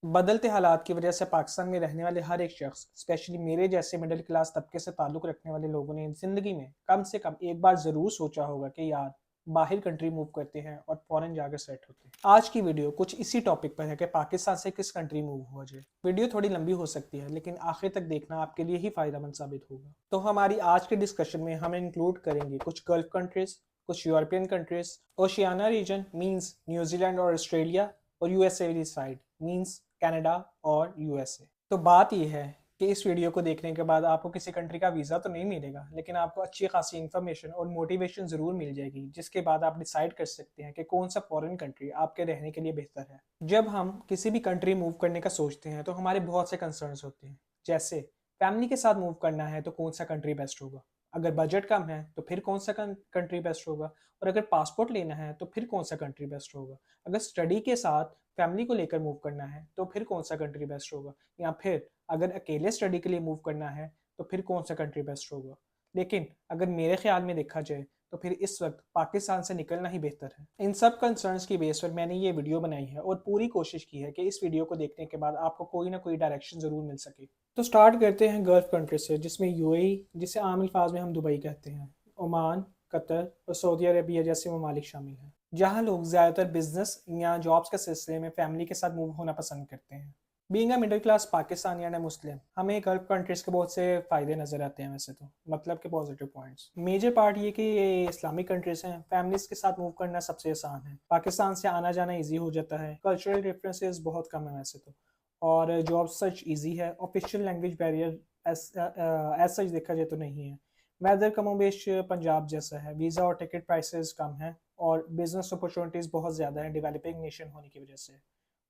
बदलते हालात की वजह से पाकिस्तान में रहने वाले हर एक शख्स, स्पेशली मेरे जैसे मिडिल क्लास तबके से ताल्लुक़ रखने वाले लोगों ने ज़िंदगी में कम से कम एक बार ज़रूर सोचा होगा कि यार बाहर कंट्री मूव करते हैं और फ़ॉरेन जाकर सेट होते हैं। आज की वीडियो कुछ इसी टॉपिक पर है कि पाकिस्तान से किस कंट्री मूव हुआ जाए। वीडियो थोड़ी लंबी हो सकती है, लेकिन आखिर तक देखना आपके लिए ही फ़ायदेमंद साबित होगा। तो हमारी आज के डिस्कशन में हम इंक्लूड करेंगे कुछ गल्फ कंट्रीज़, कुछ European countries, Oceania region means New Zealand और ऑस्ट्रेलिया, और यूएसए वाली साइड मीन्स कनाडा और यूएसए। तो बात यह है कि इस वीडियो को देखने के बाद आपको किसी कंट्री का वीज़ा तो नहीं मिलेगा, लेकिन आपको अच्छी खासी इन्फॉर्मेशन और मोटिवेशन ज़रूर मिल जाएगी, जिसके बाद आप डिसाइड कर सकते हैं कि कौन सा फॉरेन कंट्री आपके रहने के लिए बेहतर है। जब हम किसी भी कंट्री मूव करने का सोचते हैं तो हमारे बहुत से कंसर्न्स होते हैं, जैसे फैमिली के साथ मूव करना है तो कौन सा कंट्री बेस्ट होगा, अगर बजट कम है तो फिर कौन सा कंट्री बेस्ट होगा, और अगर पासपोर्ट लेना है तो फिर कौन सा कंट्री बेस्ट होगा, अगर स्टडी के साथ फैमिली को लेकर मूव करना है तो फिर कौन सा कंट्री बेस्ट होगा, या फिर अगर अकेले स्टडी के लिए मूव करना है तो फिर कौन सा कंट्री बेस्ट होगा। लेकिन अगर मेरे ख्याल में देखा जाए तो फिर इस वक्त पाकिस्तान से निकलना ही बेहतर है। इन सब कंसर्न्स की बेस पर मैंने ये वीडियो बनाई है और पूरी कोशिश की है कि इस वीडियो को देखने के बाद आपको कोई ना कोई डायरेक्शन ज़रूर मिल सके। तो स्टार्ट करते हैं गल्फ कंट्री से, जिसमें यूएई, जिसे आम अल्फाज में हम दुबई कहते हैं, ओमान, कतर और सऊदी अरबिया जैसे ममालिक शामिल हैं, जहाँ लोग ज़्यादातर बिजनेस या जॉब्स के सिलसिले में फैमिली के साथ मूव होना पसंद करते हैं। Being a middle class Pakistanian and Muslim, हमें गल्फ कंट्रीज़ के बहुत से फ़ायदे नज़र आते हैं वैसे तो, मतलब के पॉजिटिव पॉइंट्स। मेजर पार्ट ये कि ये इस्लामिक कंट्रीज़ हैं, फैमिलीज़ के साथ मूव करना सबसे आसान है, पाकिस्तान से आना जाना ईजी हो जाता है, कल्चरल डिफरेंसेस बहुत कम है वैसे तो, और जॉब सर्च ईजी है, official language barrier as such देखा जाए तो नहीं है। वेदर कमोबेश पंजाब जैसा है, वीज़ा और टिकट प्राइसेस कम हैं, और बिजनेस अपॉर्चुनिटीज़ बहुत ज़्यादा हैं डेवलपिंग नेशन होने की वजह से,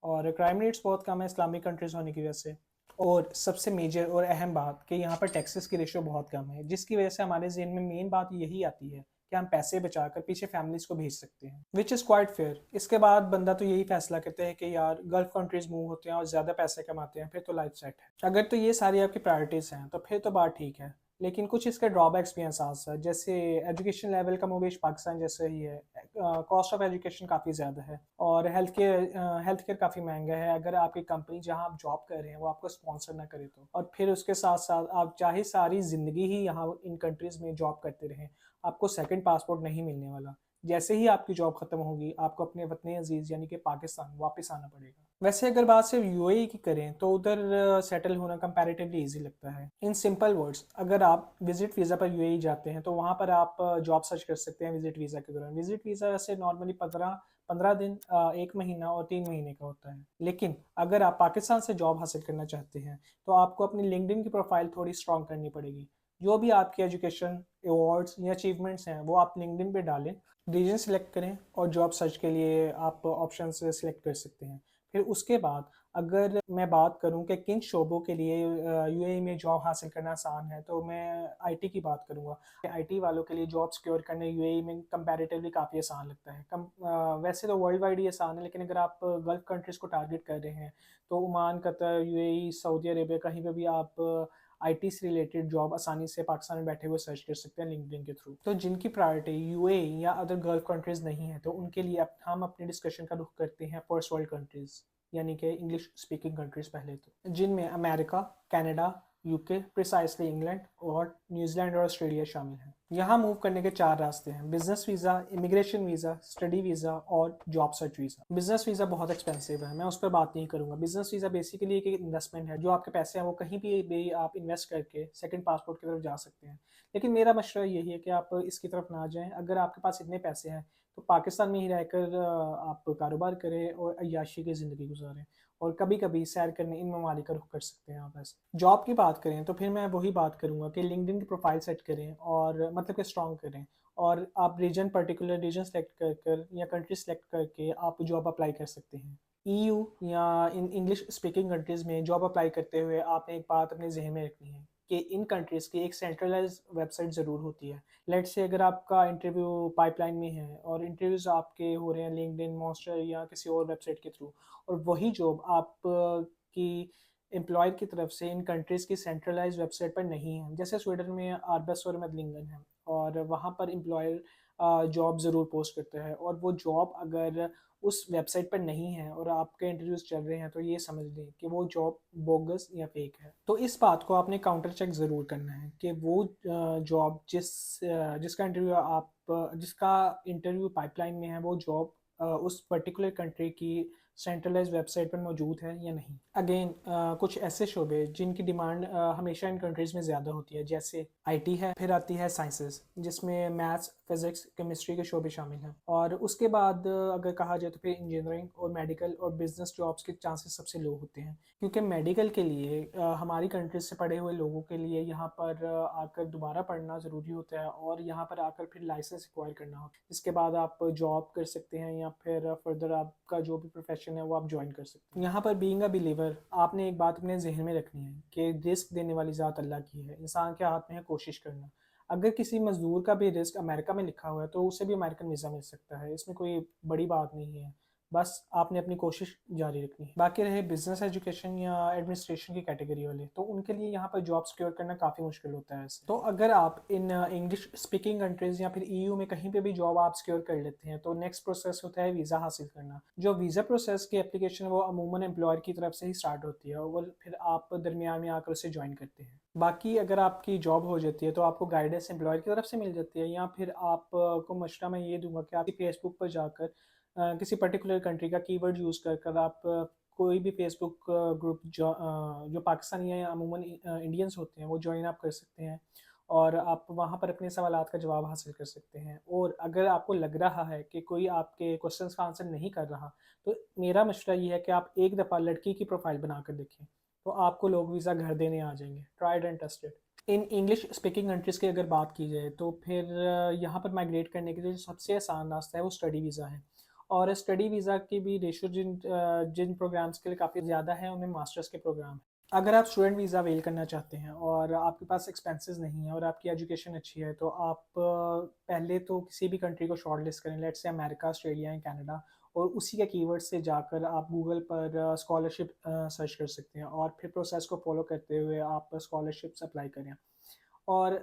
और क्राइम रेट्स बहुत कम है इस्लामिक कंट्रीज़ होने की वजह से। और सबसे मेजर और अहम बात कि यहाँ पर टैक्सेस की रेशो बहुत कम है, जिसकी वजह से हमारे ज़हन में मेन बात यही आती है कि हम पैसे बचाकर पीछे फैमिलीज को भेज सकते हैं, विच इज़ क्वाइट फेयर। इसके बाद बंदा तो यही फैसला करता है कि यार गल्फ कंट्रीज मूव होते हैं और ज़्यादा पैसे कमाते हैं, फिर तो लाइफ सेट है। अगर तो ये सारी आपकी प्रायोरिटीज़ हैं तो फिर तो बात ठीक है, लेकिन कुछ इसके ड्रॉबैक्स भी हैं साथ साथ, जैसे एजुकेशन लेवल का मोवेश पाकिस्तान जैसा ही है, कॉस्ट ऑफ एजुकेशन काफ़ी ज़्यादा है, और हेल्थ केयर काफ़ी महंगा है अगर आपकी कंपनी जहां आप जॉब कर रहे हैं वो आपको स्पॉन्सर ना करे तो। और फिर उसके साथ साथ आप चाहे सारी ज़िंदगी ही यहाँ इन कंट्रीज़ में जॉब करते रहें, आपको सेकंड पासपोर्ट नहीं मिलने वाला। जैसे ही आपकी जॉब खत्म होगी आपको अपने वतन अजीज़ यानी कि पाकिस्तान वापस आना पड़ेगा। वैसे अगर बात सिर्फ यूएई की करें तो उधर सेटल होना कंपैरेटिवली इजी लगता है। इन सिंपल वर्ड्स, अगर आप विजिट वीज़ा पर यूएई जाते हैं तो वहाँ पर आप जॉब सर्च कर सकते हैं विजिट वीज़ा के दौरान। विजिट वीज़ा वैसे नॉर्मली 15 दिन, 1 महीना और 3 महीने का होता है। लेकिन अगर आप पाकिस्तान से जॉब हासिल करना चाहते हैं तो आपको अपनी लिंक्डइन की प्रोफाइल थोड़ी स्ट्रॉन्ग करनी पड़ेगी। जो भी आपकी एजुकेशन, अवार्ड्स या अचीवमेंट्स हैं वो आप लिंक्डइन पे डालें, रीजन सेलेक्ट करें और जॉब सर्च के लिए आप ऑप्शन सेलेक्ट कर सकते हैं। फिर उसके बाद अगर मैं बात करूं कि किन शोबों के लिए यूएई में जॉब हासिल करना आसान है तो मैं आईटी की बात करूंगा। आईटी वालों के लिए जॉब सिक्योर करने यूएई में कंपैरेटिवली काफ़ी आसान लगता है। वैसे तो वर्ल्ड वाइड ही आसान है, लेकिन अगर आप गल्फ कंट्रीज़ को टारगेट कर रहे हैं तो Oman, Qatar, UAE, Saudi Arabia, कहीं पर भी आप आईटी से रिलेटेड जॉब आसानी से पाकिस्तान में बैठे हुए सर्च कर सकते हैं लिंक्डइन के थ्रू। तो जिनकी प्रायोरिटी यूएई या अदर गल्फ कंट्रीज़ नहीं है तो उनके लिए हम अपने डिस्कशन का रुख करते हैं फर्स्ट वर्ल्ड कंट्रीज़, यानी कि इंग्लिश स्पीकिंग कंट्रीज़ पहले तो, जिनमें America, Canada, UK, precisely England और न्यूजीलैंड और ऑस्ट्रेलिया शामिल हैं। यहाँ मूव करने के 4 रास्ते हैं: business visa, immigration visa, study visa और job search visa. Business visa बहुत एक्सपेंसिव है, मैं उस पर बात नहीं करूँगा। बिजनेस वीज़ा बेसिकली एक इन्वेस्टमेंट है, जो आपके पैसे हैं वो कहीं भी आप इन्वेस्ट करके सेकंड पासपोर्ट की तरफ जा सकते हैं। लेकिन मेरा मशवरा यही है कि आप इसकी तरफ ना जाएँ। अगर आपके पास इतने पैसे हैं तो पाकिस्तान में ही रहकर आप कारोबार करें और अय्याशी की ज़िंदगी गुजारें, और कभी कभी सैर करने इन ममालिक का रुख कर सकते हैं आप। ऐसे जॉब की बात करें तो फिर मैं वही बात करूंगा कि लिंक्डइन की प्रोफाइल सेट करें और मतलब कि स्ट्रॉन्ग करें, और आप रीजन, पर्टिकुलर रीजन सेलेक्ट कर कर या कंट्री सेलेक्ट करके आप जॉब अप्लाई कर सकते हैं। ईयू या इन इंग्लिश स्पीकिंग कंट्रीज़ में जॉब अप्लाई करते हुए आपने एक बात अपने जहन में रखनी है कि इन कंट्रीज़ की एक सेंट्रलाइज वेबसाइट ज़रूर होती है। लेट्स से अगर आपका इंटरव्यू पाइपलाइन में है और इंटरव्यूज़ आपके हो रहे हैं लिंक्डइन, मॉन्स्टर या किसी और वेबसाइट के थ्रू, और वही जॉब आप की एम्प्लॉयर की तरफ से इन कंट्रीज़ की सेंट्रलाइज वेबसाइट पर नहीं है, जैसे स्वीडन में आर्बस और मेडलिंगन है, और वहाँ पर एम्प्लॉयर जॉब ज़रूर पोस्ट करता है, और वो जॉब अगर उस वेबसाइट पर नहीं है और आपके इंटरव्यूज़ चल रहे हैं, तो ये समझ लें कि वो जॉब बोगस या फेक है। तो इस बात को आपने काउंटर चेक ज़रूर करना है कि वो जॉब जिसका इंटरव्यू पाइपलाइन में है, वो जॉब उस पर्टिकुलर कंट्री की सेंट्रलाइज्ड वेबसाइट पर मौजूद है या नहीं। अगेन कुछ ऐसे शोबे जिनकी डिमांड हमेशा इन कंट्रीज़ में ज़्यादा होती है, जैसे आईटी है, फिर आती है साइंसेस जिसमें मैथ्स, फिज़िक्स, केमिस्ट्री के शोबे शामिल हैं, और उसके बाद अगर कहा जाए तो फिर इंजीनियरिंग और मेडिकल और बिजनेस जॉब्स के चांसेस सबसे लो होते हैं, क्योंकि मेडिकल के लिए हमारी कंट्री से पढ़े हुए लोगों के लिए यहाँ पर आकर दोबारा पढ़ना ज़रूरी होता है, और यहाँ पर आकर फिर लाइसेंस एक्वायर करना होता है, जिसके बाद आप जॉब कर सकते हैं या फिर फर्दर आपका जो भी प्रोफेशन है वो आप ज्वाइन कर सकते हैं। यहाँ पर बीइंग अ बिलीवर आपने एक बात अपने जहन में रखनी है कि रिस्क देने वाली ज़ात अल्लाह की है, इंसान के हाथ में है कोशिश करना। अगर किसी मजदूर का भी रिस्क अमेरिका में लिखा हुआ है तो उसे भी अमेरिकन वीज़ा मिल सकता है, इसमें कोई बड़ी बात नहीं है, बस आपने अपनी कोशिश जारी रखनी है। बाकी रहे बिजनेस एजुकेशन या एडमिनिस्ट्रेशन की कैटेगरी वाले, तो उनके लिए यहाँ पर जॉब सिक्योर करना काफ़ी मुश्किल होता है ऐसे। तो अगर आप इन इंग्लिश स्पीकिंग कंट्रीज़ या फिर ईयू में कहीं पे भी जॉब आप सिक्योर कर लेते हैं, तो नेक्स्ट प्रोसेस होता है वीज़ा हासिल करना। जो वीज़ा प्रोसेस की एप्लीकेशन वो अमूमन एम्प्लॉयर की तरफ से ही स्टार्ट होती है, और वो फिर आप दरमियान में आकर उसे ज्वाइन करते हैं। बाकी अगर आपकी जॉब हो जाती है तो आपको गाइडेंस एम्प्लॉयर की तरफ से मिल जाती है, या फिर आप को मशवरा मैं ये दूंगा कि आप फेसबुक पर जाकर किसी पर्टिकुलर कंट्री का कीवर्ड यूज़ कर कर आप कोई भी फेसबुक ग्रुप जो पाकिस्तानी या अमूमन इंडियंस होते हैं वो ज्वाइन आप कर सकते हैं, और आप वहाँ पर अपने सवालात का जवाब हासिल कर सकते हैं। और अगर आपको लग रहा है कि कोई आपके क्वेश्चंस का आंसर नहीं कर रहा, तो मेरा मशवरा ये है कि आप एक दफ़ा लड़की की प्रोफाइल बनाकर देखें, तो आपको लोग वीज़ा घर देने आ जाएंगे, tried and tested. In English speaking countries की अगर बात की जाए तो फिर यहाँ पर माइग्रेट करने के लिए जो सबसे आसान रास्ता है वो स्टडी वीज़ा है, और स्टडी वीज़ा की भी रेशो जिन प्रोग्राम्स के लिए काफ़ी ज़्यादा है उनमें मास्टर्स के प्रोग्राम हैं। अगर आप स्टूडेंट वीज़ा अवेल करना चाहते हैं और आपके पास एक्सपेंसेस नहीं है और आपकी एजुकेशन अच्छी है, तो आप पहले तो किसी भी कंट्री को शॉर्ट लिस्ट करें, लेट्स से अमेरिका, ऑस्ट्रेलिया या कनाडा, और उसी के कीवर्ड से जाकर आप गूगल पर स्कॉलरशिप सर्च कर सकते हैं, और फिर प्रोसेस को फॉलो करते हुए आप स्कॉलरशिप्स अप्लाई करें। और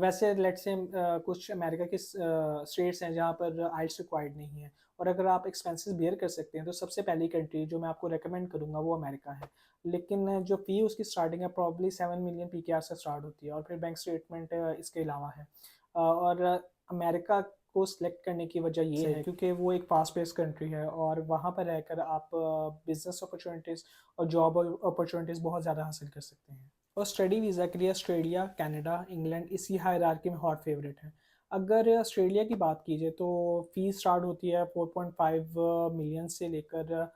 वैसे लेट्स से कुछ अमेरिका के स्टेट्स हैं जहाँ पर आइल्स रिक्वायर्ड नहीं है, और अगर आप एक्सपेंसेस बियर कर सकते हैं तो सबसे पहली कंट्री जो मैं आपको रेकमेंड करूँगा वो अमेरिका है। लेकिन जो फ़ी उसकी स्टार्टिंग है प्रॉब्ली 7 मिलियन PKR से स्टार्ट होती है, और फिर बैंक स्टेटमेंट इसके अलावा है। और अमेरिका को सिलेक्ट करने की वजह ये है क्योंकि वो एक फास्ट पेस कंट्री है, और वहाँ पर रहकर आप बिजनेस अपॉर्चुनिटीज़ और जॉब अपॉर्चुनिटीज़ बहुत ज़्यादा हासिल कर सकते हैं। और स्टडी वीज़ा के लिए ऑस्ट्रेलिया, कनाडा, इंग्लैंड इसी हायरार्की में हॉट फेवरेट है। अगर ऑस्ट्रेलिया की बात कीजिए तो फ़ीस स्टार्ट होती है 4.5 मिलियन से लेकर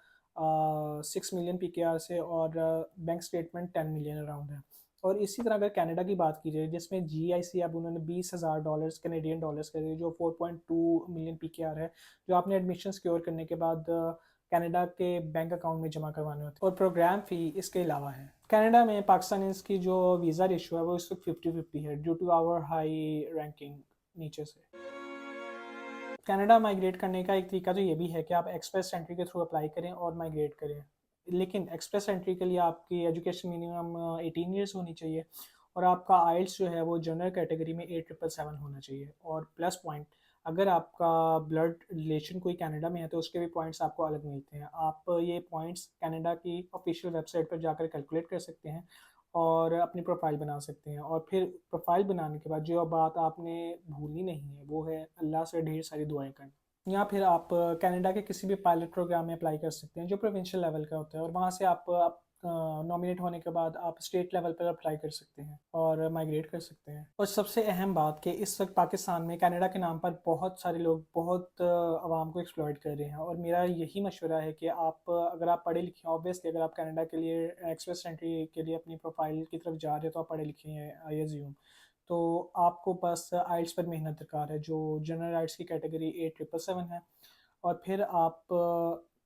6 मिलियन PKR से, और बैंक स्टेटमेंट 10 मिलियन अराउंड है। और इसी तरह अगर कनाडा की बात की जाए जिसमें GIC अब उन्होंने $20,000 कैनेडियन डॉलर्स कर दिए, जो 4.2 मिलियन PKR है, जो आपने एडमिशन सिक्योर करने के बाद कनाडा के बैंक अकाउंट में जमा करवाने होते हैं, और प्रोग्राम फ़ी इसके अलावा है। कनाडा में पाकिस्तानीज़ की जो वीज़ा रेशियो है वो इस वक्त 50-50 है, due to our high ranking नीचे से। कनाडा माइग्रेट करने का एक तरीका तो ये भी है कि आप एक्सप्रेस एंट्री के थ्रू अप्लाई करें और माइग्रेट करें, लेकिन एक्सप्रेस एंट्री के लिए आपकी एजुकेशन मिनिमम 18 ईयर्स होनी चाहिए, और आपका आइल्स जो है वो जनरल कैटेगरी में 8777 होना चाहिए, और प्लस पॉइंट अगर आपका ब्लड रिलेशन कोई कनाडा में है तो उसके भी पॉइंट्स आपको अलग मिलते हैं। आप ये पॉइंट्स कनाडा की ऑफिशियल वेबसाइट पर जाकर कैलकुलेट कर सकते हैं और अपनी प्रोफाइल बना सकते हैं, और फिर प्रोफाइल बनाने के बाद जो बात आपने भूलनी नहीं है वो है अल्लाह से ढेर सारी दुआएं करना। या फिर आप कनाडा के किसी भी पायलट प्रोग्राम में अप्लाई कर सकते हैं जो प्रोविंशियल लेवल का होता है, और वहाँ से आप नॉमिनेट होने के बाद आप स्टेट लेवल पर अप्लाई कर सकते हैं और माइग्रेट कर सकते हैं। और सबसे अहम बात कि इस वक्त पाकिस्तान में कनाडा के नाम पर बहुत सारे लोग बहुत आवाम को एक्सप्लॉइट कर रहे हैं, और मेरा यही मशवरा है कि आप अगर आप पढ़े लिखे हैं, ऑब्वियसली अगर आप कनाडा के लिए एक्सप्रेस एंट्री के लिए अपनी प्रोफाइल की तरफ जा रहे हो तो आप पढ़े लिखे हैं, आई एज्यूम, तो आपको बस आइल्स पर मेहनत दरकार है जो जनरल आइल्स की कैटेगरी 8777 है। और फिर आप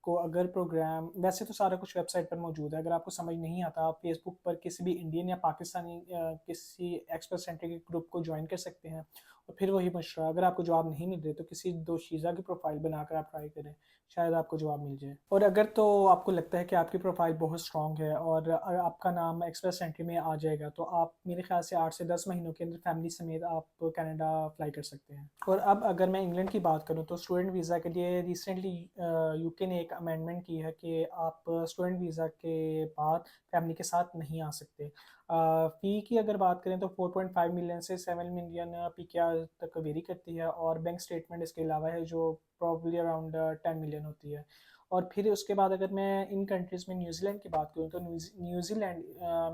को अगर प्रोग्राम वैसे तो सारा कुछ वेबसाइट पर मौजूद है, अगर आपको समझ नहीं आता आप फेसबुक पर किसी भी इंडियन या पाकिस्तानी किसी एक्सपर्ट सेंटर के ग्रुप को ज्वाइन कर सकते हैं, और फिर वही मशवरा, अगर आपको जवाब नहीं मिल रहे तो किसी दोशीज़ा की प्रोफाइल बनाकर आप ट्राई करें, शायद आपको जवाब मिल जाए। और अगर तो आपको लगता है कि आपकी प्रोफाइल बहुत स्ट्रॉन्ग है और आपका नाम एक्सप्रेस एंट्री में आ जाएगा, तो आप मेरे ख्याल से 8 से 10 महीनों के अंदर फैमिली समेत आप कनाडा अप्लाई कर सकते हैं। और अब अगर मैं इंग्लैंड की बात करूँ तो स्टूडेंट वीज़ा के लिए रिसेंटली यूके ने एक अमेंडमेंट की है कि आप स्टूडेंट वीज़ा के बाद फैमिली के साथ नहीं आ सकते। फ़ी की अगर बात करें तो 4.5 मिलियन से 7 मिलियन पीकेआर तक वेरी करती है, और बैंक स्टेटमेंट इसके अलावा है जो प्रॉब्ली अराउंड 10 मिलियन होती है। और फिर उसके बाद अगर मैं इन कंट्रीज़ में न्यूजीलैंड की बात करूँ तो न्यूजीलैंड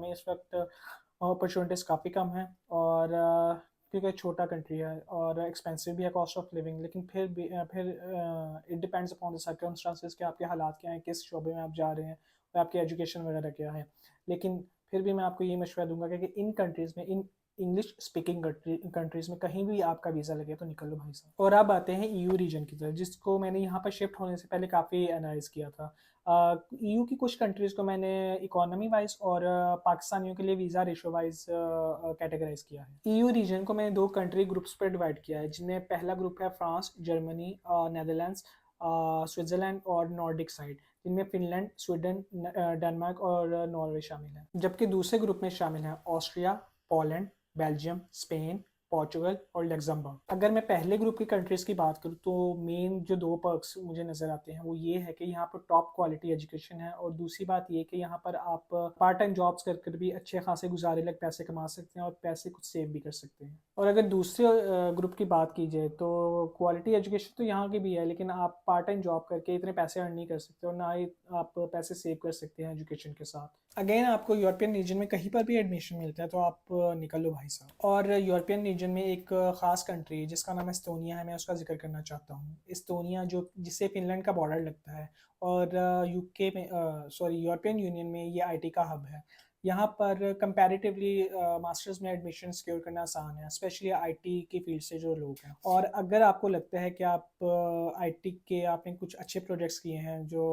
में इस वक्त अपॉर्चुनिटीज़ काफ़ी कम हैं, और क्योंकि छोटा कंट्री है और एक्सपेंसिव भी है कॉस्ट ऑफ लिविंग, लेकिन फिर it depends upon the circumstances कि आपके हालात क्या हैं, किस शोबे में आप जा रहे हैं और आपकी एजुकेशन वगैरह क्या है। लेकिन फिर भी मैं आपको ये मशवरा दूंगा कि इन कंट्रीज़ में, इन इंग्लिश स्पीकिंग कंट्रीज़ में कहीं भी आपका वीज़ा लगे तो निकल लो भाई साहब। और अब आते हैं ईयू रीजन की तरफ, जिसको मैंने यहाँ पर शिफ्ट होने से पहले काफ़ी एनालाइज किया था। ईयू की कुछ कंट्रीज़ को मैंने इकोनॉमी वाइज और पाकिस्तानियों के लिए वीज़ा रेशो वाइज कैटेगराइज किया है। ईयू रीजन को मैंने दो कंट्री ग्रुप्स पर डिवाइड किया है, जिनमें पहला ग्रुप है फ्रांस, जर्मनी, नेदरलैंड्स, स्विट्ज़रलैंड और नॉर्डिक साइड, जिनमें फिनलैंड, स्वीडन, डेनमार्क और नॉर्वे शामिल हैं। जबकि दूसरे ग्रुप में शामिल हैं Austria, Poland, Belgium, Spain, Portugal और लग्जमबर्ग। अगर मैं पहले ग्रुप की कंट्रीज़ की बात करूँ तो मेन जो दो पर्क्स मुझे नज़र आते हैं वो ये है कि यहाँ पर टॉप क्वालिटी एजुकेशन है, और दूसरी बात ये कि यहाँ पर आप पार्ट टाइम जॉब्स कर कर भी अच्छे खासे गुजारे लग पैसे कमा सकते हैं और पैसे कुछ सेव भी कर सकते हैं। और अगर दूसरे ग्रुप की बात की जाए तो क्वालिटी एजुकेशन तो यहाँ की भी है, लेकिन आप पार्ट टाइम जॉब करके इतने पैसे अर्न नहीं कर सकते और ना ही आप पैसे सेव कर सकते हैं एजुकेशन के साथ। अगेन आपको यूरोपियन रीजन में कहीं पर भी एडमिशन मिलता है तो आप निकल लो भाई साहब। और यूरोपियन रीजन में एक ख़ास कंट्री जिसका नाम एस्तोनिया है, मैं उसका जिक्र करना चाहता हूँ। एस्तोनिया जो जिससे फिनलैंड का बॉर्डर लगता है, और यूके में सॉरी यूरोपियन यूनियन में ये आईटी का हब है। यहाँ पर कंपैरेटिवली मास्टर्स में एडमिशन सिक्योर करना आसान है, स्पेशली आईटी की फील्ड से जो लोग हैं। और अगर आपको लगता है कि आप आईटी के आपने कुछ अच्छे प्रोजेक्ट्स किए हैं जो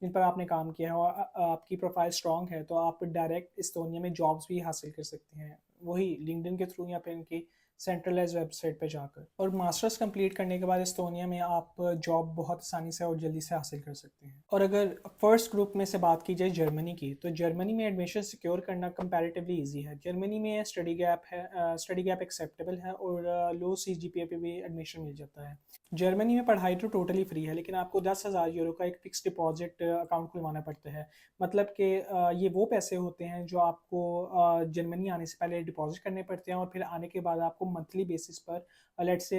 जिन पर आपने काम किया है और आपकी प्रोफाइल स्ट्रॉन्ग है, तो आप डायरेक्ट एस्तोनिया में जॉब्स भी हासिल कर सकते हैं, वही लिंक्डइन के थ्रू या फिर इनकी सेंट्रलाइज वेबसाइट पे जाकर। और मास्टर्स कंप्लीट करने के बाद एस्तोनिया में आप जॉब बहुत आसानी से और जल्दी से हासिल कर सकते हैं। और अगर फर्स्ट ग्रुप में से बात की जाए जर्मनी की, तो जर्मनी में एडमिशन सिक्योर करना कंपैरेटिवली इजी है। जर्मनी में स्टडी गैप है, स्टडी गैप एक्सेप्टेबल है, और लो सीजीपीए पे भी एडमिशन मिल जाता है। जर्मनी में पढ़ाई तो टोटली फ्री है, लेकिन आपको 10,000 यूरो का एक फिक्स डिपॉजिट अकाउंट खुलवाना पड़ता है। मतलब कि ये वो पैसे होते हैं जो आपको जर्मनी आने से पहले डिपॉजिट करने पड़ते हैं, और फिर आने के बाद आपको मंथली बेसिस पर लेट से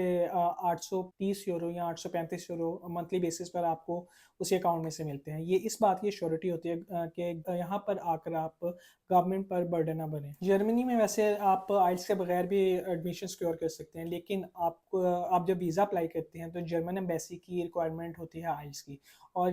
830 यूरो या 835 यूरो मंथली बेसिस पर आपको उसी अकाउंट में से मिलते हैं। ये इस बात की श्योरिटी होती है कि यहाँ पर आकर आप गवर्नमेंट पर बर्डन ना बने। जर्मनी में वैसे आप आइल्स के बगैर भी एडमिशन सिक्योर कर सकते हैं, लेकिन आप जब वीज़ा अप्लाई करते हैं तो जर्मन एम्बेसी की रिक्वायरमेंट होती है आइल्स की, और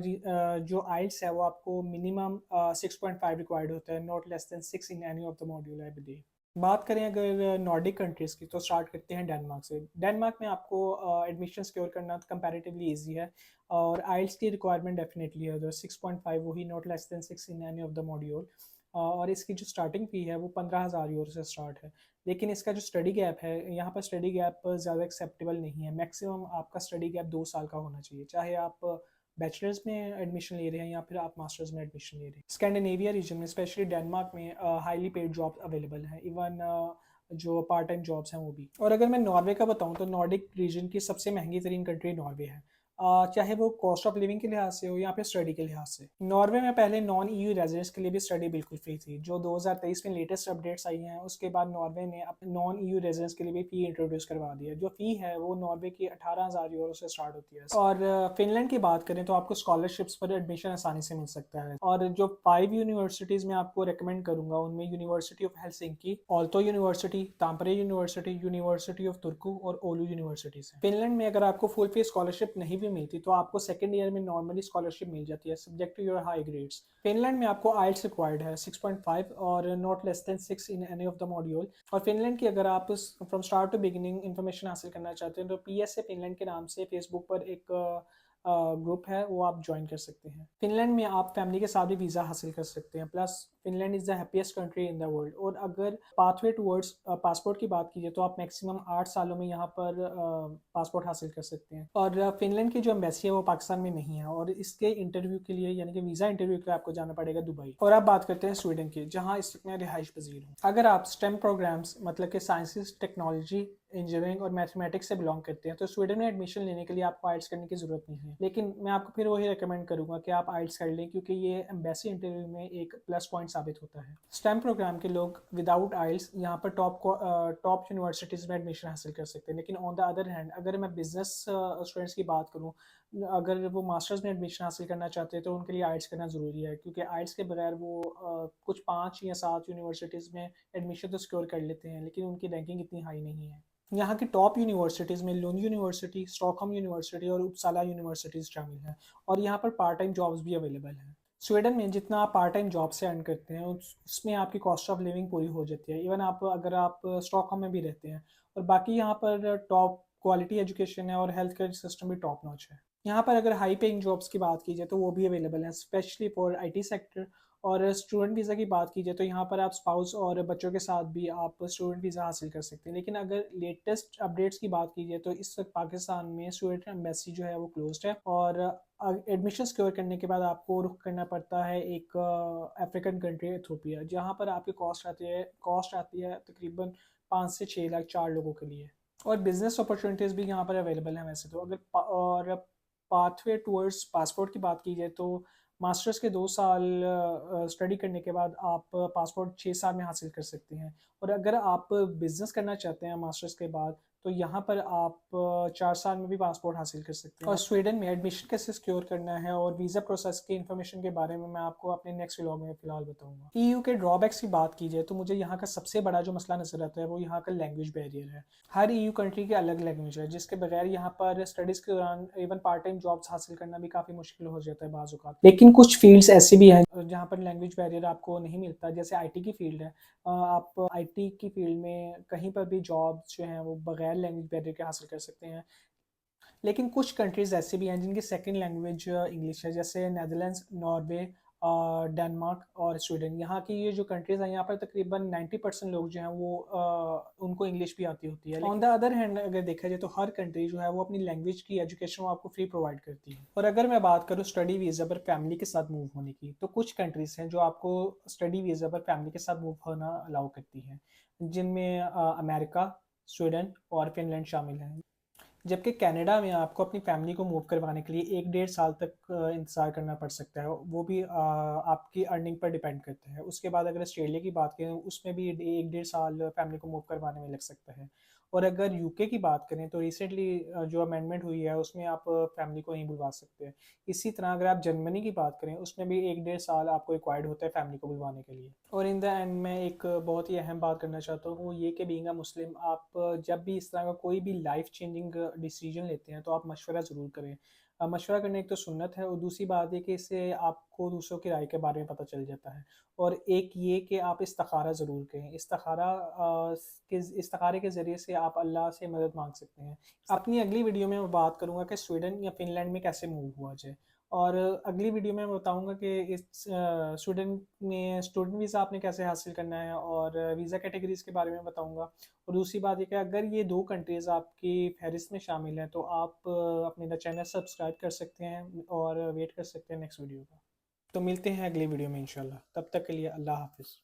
जो आइल्स है वो आपको मिनिमम 6.5 रिक्वायर्ड होता है, not less than 6 in any of the module I believe. बात करें अगर नॉर्डिक कंट्रीज़ की, तो स्टार्ट करते हैं डेनमार्क से। डेनमार्क में आपको एडमिशन सिक्योर करना कंपैरेटिवली इजी है, और आइल्स की रिक्वायरमेंट डेफिनेटली है उधर 6.5, वही not less than 6 in any of the module. और इसकी जो स्टार्टिंग फ़ी है वो 15,000 यूरो से स्टार्ट है। लेकिन इसका जो स्टडी गैप है, यहाँ पर स्टडी गैप ज़्यादा एक्सेप्टेबल नहीं है। मैक्सिमम आपका स्टडी गैप 2 साल का होना चाहिए, चाहे आप बैचलर्स में एडमिशन ले रहे हैं या फिर आप मास्टर्स में एडमिशन ले रहे हैं। स्कैंडिनेविया रीजन में स्पेशली डेनमार्क में हाईली पेड जॉब्स अवेलेबल हैं, इवन जो पार्ट टाइम जॉब्स हैं वो भी। और अगर मैं नॉर्वे का बताऊं तो नॉर्डिक रीजन की सबसे महंगी तरीन कंट्री नॉर्वे है, चाहे वो कॉस्ट ऑफ लिविंग के लिहाज से हो या फिर स्टडी के लिहाज से। नॉर्वे में पहले नॉन ईयू रेजिडेंट्स के लिए भी स्टडी बिल्कुल फ्री थी। जो 2023 में लेटेस्ट अपडेट्स आई हैं उसके बाद नॉर्वे ने नॉन ईयू रेजिडेंट्स के लिए भी फ़ी इंट्रोड्यूस करवा दी है। जो फ़ी है वो नॉर्वे की 18,000 यूरो से स्टार्ट होती है। और फिनलैंड की बात करें तो आपको स्कॉलरशिप्स पर एडमिशन आसानी से मिल सकता है। और जो 5 यूनिवर्सिटीज़ मैं आपको रिकमेंड करूंगा उनमें university of Helsinki, Aalto university, Tampere university, university of Turku और ओलू यूनिवर्सिटीज हैं। फिनलैंड में अगर आपको फुल फी स्कॉलरशिप नहीं भी मिलती तो आपको सेकंड ईयर में नॉर्मली स्कॉलरशिप मिल जाती है, subject to your high grades. Finland में आपको आइल्स रिक्वायर्ड है 6.5 और not less than 6 in any of the module. और फिनलैंड की अगर आप from start to beginning information हासिल करना चाहते हैं तो पीएसए फिनलैंड के नाम से फेसबुक पर एक ग्रुप है वो आप ज्वाइन कर सकते हैं। फिनलैंड में आप फैमिली के साथ भी वीज़ा हासिल कर सकते हैं। Plus Finland is the happiest country in the world. और अगर पाथवे टूवर्ड्स पासपोर्ट की बात कीजिए तो आप मैक्सिमम 8 सालों में यहाँ पर पासपोर्ट हासिल कर सकते हैं। और फिनलैंड की जो एम्बेसी है वो पाकिस्तान में नहीं है, और इसके इंटरव्यू के लिए यानी कि वीज़ा इंटरव्यू के लिए आपको जाना पड़ेगा दुबई। और अब बात करते हैं स्वीडन की, जहाँ इस वक्त मैं रिहाइश पजीर हूँ। अगर आप स्टेम प्रोग्राम्स मतलब कि साइंसेस, टेक्नोलॉजी, इंजीनियरिंग और मैथमेटिक्स से बिलोंग करते हैं तो स्वीडन में एडमिशन लेने के लिए आपको आइल्स करने की ज़रूरत नहीं है। लेकिन मैं आपको फिर वही रिकमेंड करूँगा कि आप आइल्स कर लें, क्योंकि ये एम्बेसी इंटरव्यू में एक प्लस पॉइंट साबित होता है। स्टेम प्रोग्राम के लोग विदाउट आइल्स यहाँ पर टॉप यूनिवर्सिटीज़ में एडमिशन हासिल कर सकते हैं। लेकिन ऑन द अदर हैंड अगर मैं बिजनेस स्टूडेंट्स की बात करूँ, अगर वो मास्टर्स में एडमिशन हासिल करना चाहते हैं तो उनके लिए आइल्स करना ज़रूरी है, क्योंकि आइल्स के बगैर वो कुछ 5 या 7 यूनिवर्सिटीज़ में एडमिशन तो सिक्योर कर लेते हैं, लेकिन उनकी रैंकिंग इतनी हाई नहीं है। यहाँ की टॉप यूनिवर्सिटीज़ में लुंड यूनिवर्सिटी, स्टॉकहोम यूनिवर्सिटी और उपसाला यूनिवर्सिटीज़ शामिल हैं, और यहाँ पर पार्ट टाइम जॉब्स भी अवेलेबल हैं। स्वीडन में जितना आप पार्ट टाइम जॉब से अर्न करते हैं उसमें आपकी कॉस्ट ऑफ लिविंग पूरी हो जाती है। इवन आप अगर आप स्टॉकहोम में भी रहते हैं, और बाकी यहाँ पर टॉप क्वालिटी एजुकेशन है और हेल्थ केयर सिस्टम भी टॉप नॉच है। यहाँ पर अगर हाई पेइंग जॉब्स की बात की जाए तो वो भी अवेलेबल हैं, स्पेशली फॉर आईटी सेक्टर। और स्टूडेंट वीज़ा की बात की जाए तो यहाँ पर आप स्पाउस और बच्चों के साथ भी आप स्टूडेंट वीज़ा हासिल कर सकते हैं। लेकिन अगर लेटेस्ट अपडेट्स की बात की जाए तो इस वक्त पाकिस्तान में स्टूडेंट एम्बेसी जो है वो क्लोज्ड है, और एडमिशन सिक्योर करने के बाद आपको रुख करना पड़ता है एक अफ्रीकन कंट्री इथोपिया, जहाँ पर आपकी कॉस्ट आती है तकरीबन 5 से 6 लाख 4 लोगों के लिए। और बिजनेस अपॉर्चुनिटीज़ भी यहाँ पर अवेलेबल हैं वैसे तो। और पाथवे टूवर्ड्स पासपोर्ट की बात की जाए तो मास्टर्स के 2 साल स्टडी करने के बाद आप पासपोर्ट 6 साल में हासिल कर सकते हैं। और अगर आप बिजनेस करना चाहते हैं मास्टर्स के बाद तो यहाँ पर आप 4 साल में भी पासपोर्ट हासिल कर सकते हैं। और स्वीडन में एडमिशन कैसे सिक्योर करना है और वीज़ा प्रोसेस की इन्फॉर्मेशन के बारे में मैं आपको अपने नेक्स्ट व्लॉग में फिलहाल बताऊंगा। ईयू के ड्रॉबैक्स की बात की जाए तो मुझे यहाँ का सबसे बड़ा जो मसला नजर आता है वो यहाँ का लैंग्वेज बैरियर है। हर ईयू कंट्री की अलग लैंग्वेज है, जिसके बगैर यहाँ पर स्टडीज़ के दौरान इवन पार्ट टाइम जॉब्स हासिल करना भी काफ़ी मुश्किल हो जाता है बाज़ औक़ात। लेकिन कुछ फील्ड्स ऐसी भी हैं जहाँ पर लैंग्वेज बैरियर आपको नहीं मिलता, जैसे आईटी की फील्ड है। आप आईटी की फील्ड में कहीं पर भी जॉब्स जो हैं वो बगैर लैंग्वेज बैरियर के हासिल कर सकते हैं। लेकिन कुछ कंट्रीज़ ऐसी भी हैं जिनकी सेकंड लैंग्वेज इंग्लिश है, जैसे नेदरलैंड्स, नॉर्वे, डेनमार्क और स्वीडन। यहाँ की ये जो कंट्रीज़ हैं यहाँ पर तकरीबन 90% लोग जो हैं वो उनको इंग्लिश भी आती होती है। ऑन द अदर हैंड अगर देखा जाए तो हर कंट्री जो है वो अपनी लैंग्वेज की एजुकेशन वो आपको फ्री प्रोवाइड करती है। और अगर मैं बात करूँ स्टडी वीज़ा पर फैमिली के साथ मूव होने की, तो कुछ कंट्रीज़ हैं जो आपको स्टडी वीज़ा पर फैमिली के साथ मूव होना अलाउ करती हैं, जिनमें अमेरिका, स्वीडन और फिनलैंड शामिल हैं। जबकि कनाडा में आपको अपनी फैमिली को मूव करवाने के लिए 1 डेढ़ साल तक इंतज़ार करना पड़ सकता है, वो भी आपकी अर्निंग पर डिपेंड करता है। उसके बाद अगर ऑस्ट्रेलिया की बात करें उसमें भी 1 डेढ़ साल फैमिली को मूव करवाने में लग सकता है। और अगर यूके की बात करें तो रिसेंटली जो अमेंडमेंट हुई है उसमें आप फैमिली को नहीं बुलवा सकते हैं। इसी तरह अगर आप जर्मनी की बात करें उसमें भी 1 डेढ़ साल आपको रिक्वायर्ड होता है फैमिली को बुलवाने के लिए। और इन द एंड मैं एक बहुत ही अहम बात करना चाहता हूँ, वो ये कि बीइंग अ मुस्लिम आप जब भी इस तरह का कोई भी लाइफ चेंजिंग डिसीजन लेते हैं तो आप मशवरा ज़रूर करें। मशवरा करना एक तो सुन्नत है, और दूसरी बात है कि इससे आपको दूसरों की राय के बारे में पता चल जाता है। और एक ये कि आप इस्तिखारा ज़रूर करें। इस्तिखारे के ज़रिए से आप अल्लाह से मदद मांग सकते हैं। अपनी अगली वीडियो में मैं बात करूँगा कि स्वीडन या फिनलैंड में कैसे मूव हुआ जाए, और अगली वीडियो में मैं बताऊंगा कि इस स्टूडेंट में स्टूडेंट वीज़ा आपने कैसे हासिल करना है, और वीज़ा कैटेगरीज के बारे में बताऊंगा। और दूसरी बात ये कि अगर ये 2 कंट्रीज़ आपकी फहरिस्त में शामिल हैं तो आप अपने चैनल सब्सक्राइब कर सकते हैं और वेट कर सकते हैं नेक्स्ट वीडियो का। तो मिलते हैं अगली वीडियो में इंशाल्लाह, तब तक के लिए अल्लाह हाफिज़।